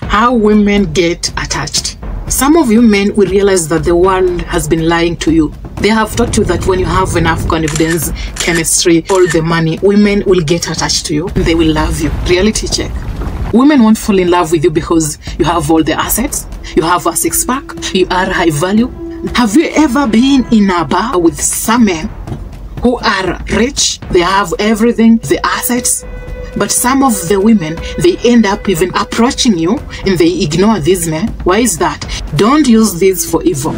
How women get attached. Some of you men will realize that the world has been lying to you. They have taught you that when you have enough confidence, chemistry, all the money, women will get attached to you and they will love you. Reality check. Women won't fall in love with you because you have all the assets, you have a six-pack, you are high value. Have you ever been in a bar with some men who are rich, they have everything, the assets, but some of the women, they end up even approaching you and they ignore these men? Why is that? Don't use this for evil,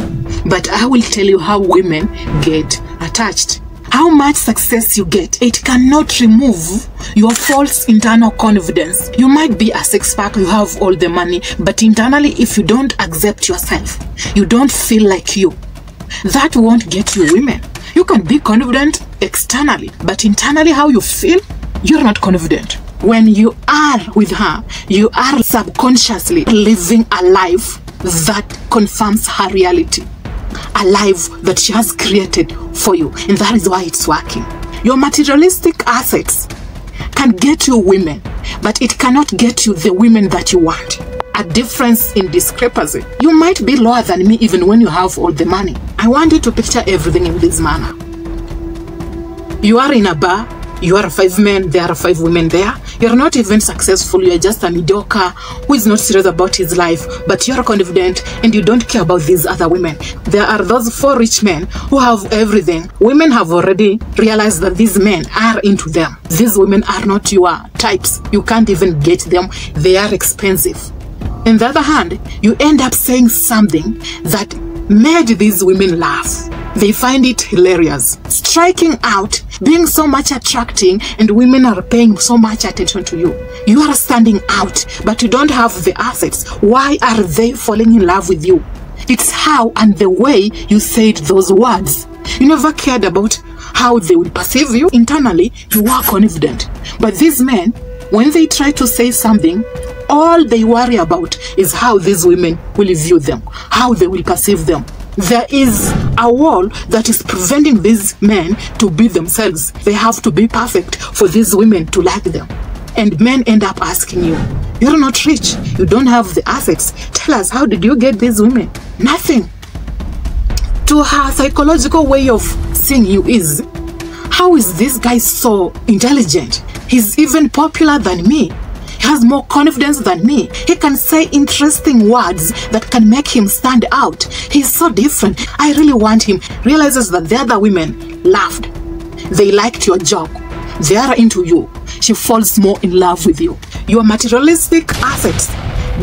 but I will tell you how women get attached. How much success you get, it cannot remove your false internal confidence. You might be a six-pack, you have all the money, but internally, if you don't accept yourself, you don't feel like you, that won't get you women. You can be confident externally, but internally how you feel, you're not confident. When you are with her, you are subconsciously living a life that confirms her reality. A life that she has created for you, and that is why it's working. Your materialistic assets can get you women, but it cannot get you the women that you want. A difference in discrepancy. You might be lower than me even when you have all the money. I want you to picture everything in this manner. You are in a bar, you are 5 men, there are 5 women there. You're not even successful, you're just a mediocre who is not serious about his life, but you're confident and you don't care about these other women. There are those 4 rich men who have everything. Women have already realized that these men are into them. These women are not your types. You can't even get them. They are expensive. On the other hand, you end up saying something that made these women laugh. They find it hilarious, striking out, being so much attracting, and women are paying so much attention to you. You are standing out, but you don't have the assets. Why are they falling in love with you? It's how and the way you said those words. You never cared about how they would perceive you. Internally, you are confident. But these men, when they try to say something, all they worry about is how these women will view them, how they will perceive them. There is a wall that is preventing these men to be themselves. They have to be perfect for these women to like them. And men end up asking you, you're not rich, you don't have the assets. Tell us, how did you get these women? Nothing. To her psychological way of seeing you is, how is this guy so intelligent? He's even popular than me. He has more confidence than me. He can say interesting words that can make him stand out. He's so different. I really want him. Realizes that the other women laughed. They liked your joke. They are into you. She falls more in love with you. Your materialistic assets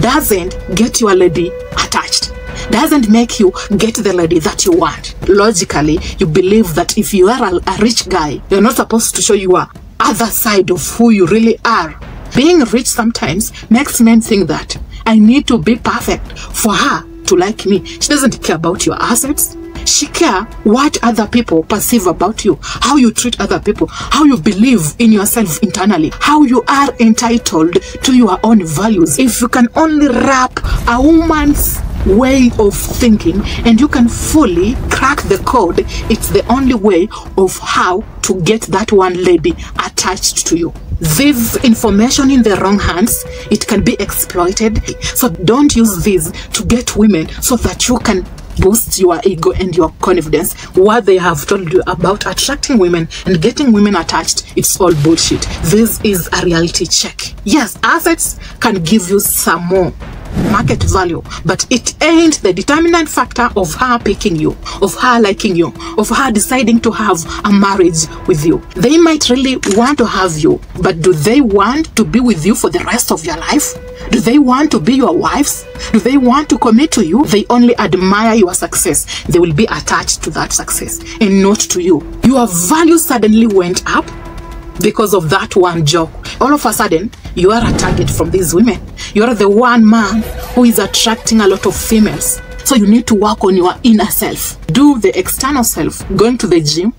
doesn't get your lady attached. Doesn't make you get the lady that you want. Logically, you believe that if you are a rich guy, you're not supposed to show your other side of who you really are. Being rich sometimes makes men think that I need to be perfect for her to like me. She doesn't care about your assets. She cares what other people perceive about you, how you treat other people, how you believe in yourself internally, how you are entitled to your own values. If you can only wrap a woman's way of thinking and you can fully crack the code, it's the only way of how to get that one lady attached to you. This information in the wrong hands, it can be exploited. So don't use this to get women so that you can boost your ego and your confidence. What they have told you about attracting women and getting women attached, it's all bullshit. This is a reality check. Yes, assets can give you some more market value, but it ain't the determinant factor of her picking you, of her liking you, of her deciding to have a marriage with you. They might really want to have you, but do they want to be with you for the rest of your life? Do they want to be your wives? Do they want to commit to you? They only admire your success. They will be attached to that success and not to you. Your value suddenly went up because of that one joke. All of a sudden, you are a target from these women. You are the one man who is attracting a lot of females. So you need to work on your inner self. Do the external self, going to the gym,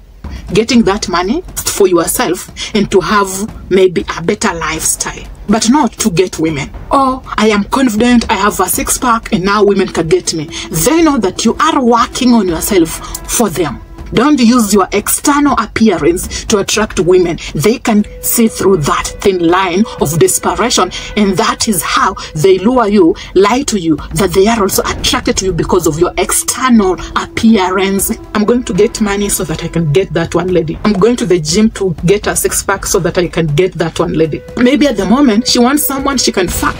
getting that money for yourself and to have maybe a better lifestyle, but not to get women. Oh, I am confident, I have a six-pack and now women can get me. They know that you are working on yourself for them. Don't use your external appearance to attract women. They can see through that thin line of desperation, and that is how they lure you, lie to you, that they are also attracted to you because of your external appearance. I'm going to get money so that I can get that one lady. I'm going to the gym to get a six-pack so that I can get that one lady. Maybe at the moment she wants someone she can fuck,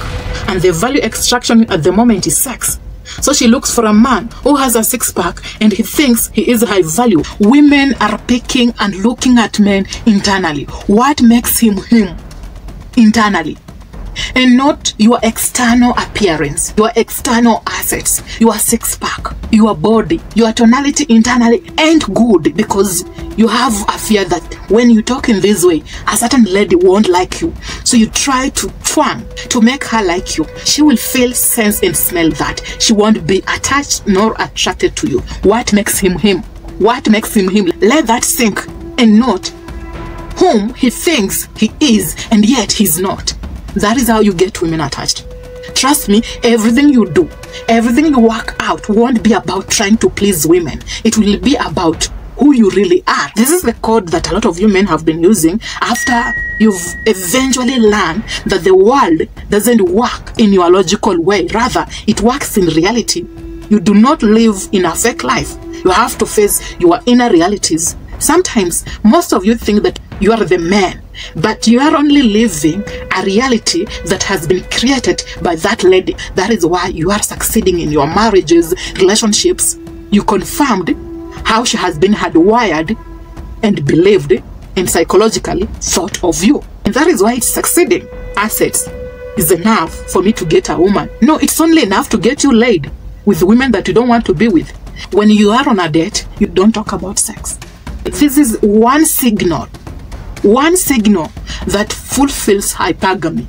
and the value extraction at the moment is sex. So she looks for a man who has a six-pack and he thinks he is high value. Women are picking and looking at men internally. What makes him him internally? And not your external appearance, your external assets, your six-pack, your body, your tonality internally ain't good, because you have a fear that when you talk in this way, a certain lady won't like you. So you try to twang to make her like you. She will feel, sense and smell that. She won't be attached nor attracted to you. What makes him him? What makes him him? Let that sink, and not whom he thinks he is and yet he's not. That is how you get women attached. Trust me, everything you do, everything you work out won't be about trying to please women. It will be about who you really are. This is the code that a lot of you men have been using after you've eventually learned that the world doesn't work in your logical way. Rather, it works in reality. You do not live in a fake life. You have to face your inner realities. Sometimes, most of you think that you are the man, but you are only living a reality that has been created by that lady. That is why you are succeeding in your marriages, relationships. You confirmed how she has been hardwired and believed and psychologically thought of you. And that is why it's succeeding. Assets is enough for me to get a woman. No, it's only enough to get you laid with women that you don't want to be with. When you are on a date, you don't talk about sex. This is one signal that fulfills hypergamy.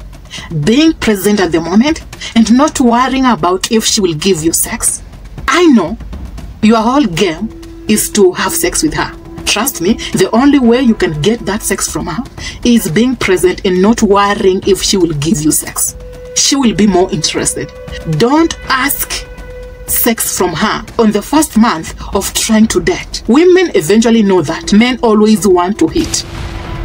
Being present at the moment and not worrying about if she will give you sex. I know your whole game is to have sex with her. Trust me, the only way you can get that sex from her is being present and not worrying if she will give you sex. She will be more interested. Don't ask sex from her on the first month of trying to date. Women eventually know that men always want to hit.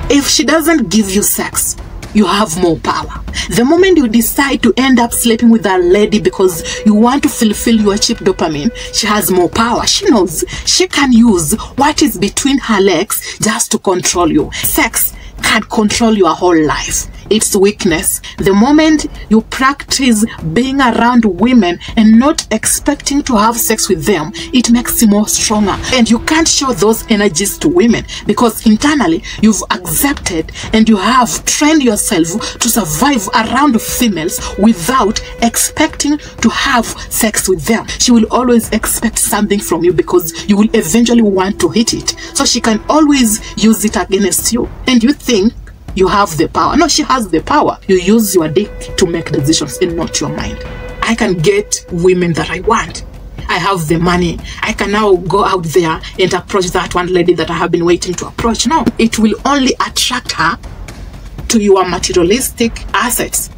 If she doesn't give you sex, you have more power. The moment you decide to end up sleeping with that lady because you want to fulfill your cheap dopamine, she has more power. She knows she can use what is between her legs just to control you. Sex can control your whole life. It's weakness. The moment you practice being around women and not expecting to have sex with them, it makes you more stronger. And you can't show those energies to women because internally you've accepted and you have trained yourself to survive around females without expecting to have sex with them. She will always expect something from you because you will eventually want to hit it. So she can always use it against you. And you think you have the power. No, she has the power. You use your dick to make decisions and not your mind. I can get women that I want. I have the money. I can now go out there and approach that one lady that I have been waiting to approach. No, it will only attract her to your materialistic assets.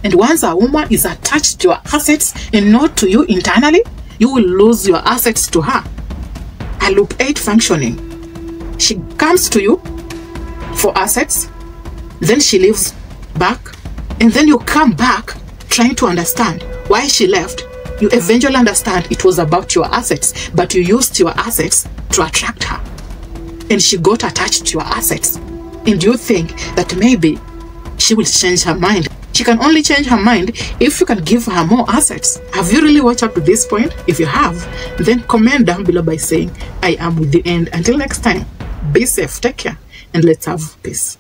And once a woman is attached to your assets and not to you internally, you will lose your assets to her. A loop 8 functioning. She comes to you for assets, then she leaves back, and then you come back trying to understand why she left. You eventually understand it was about your assets, but you used your assets to attract her, and she got attached to your assets. And you think that maybe she will change her mind. She can only change her mind if you can give her more assets. Have you really watched up to this point? If you have, then comment down below by saying I am with the end. Until next time, be safe, take care, and let's have peace.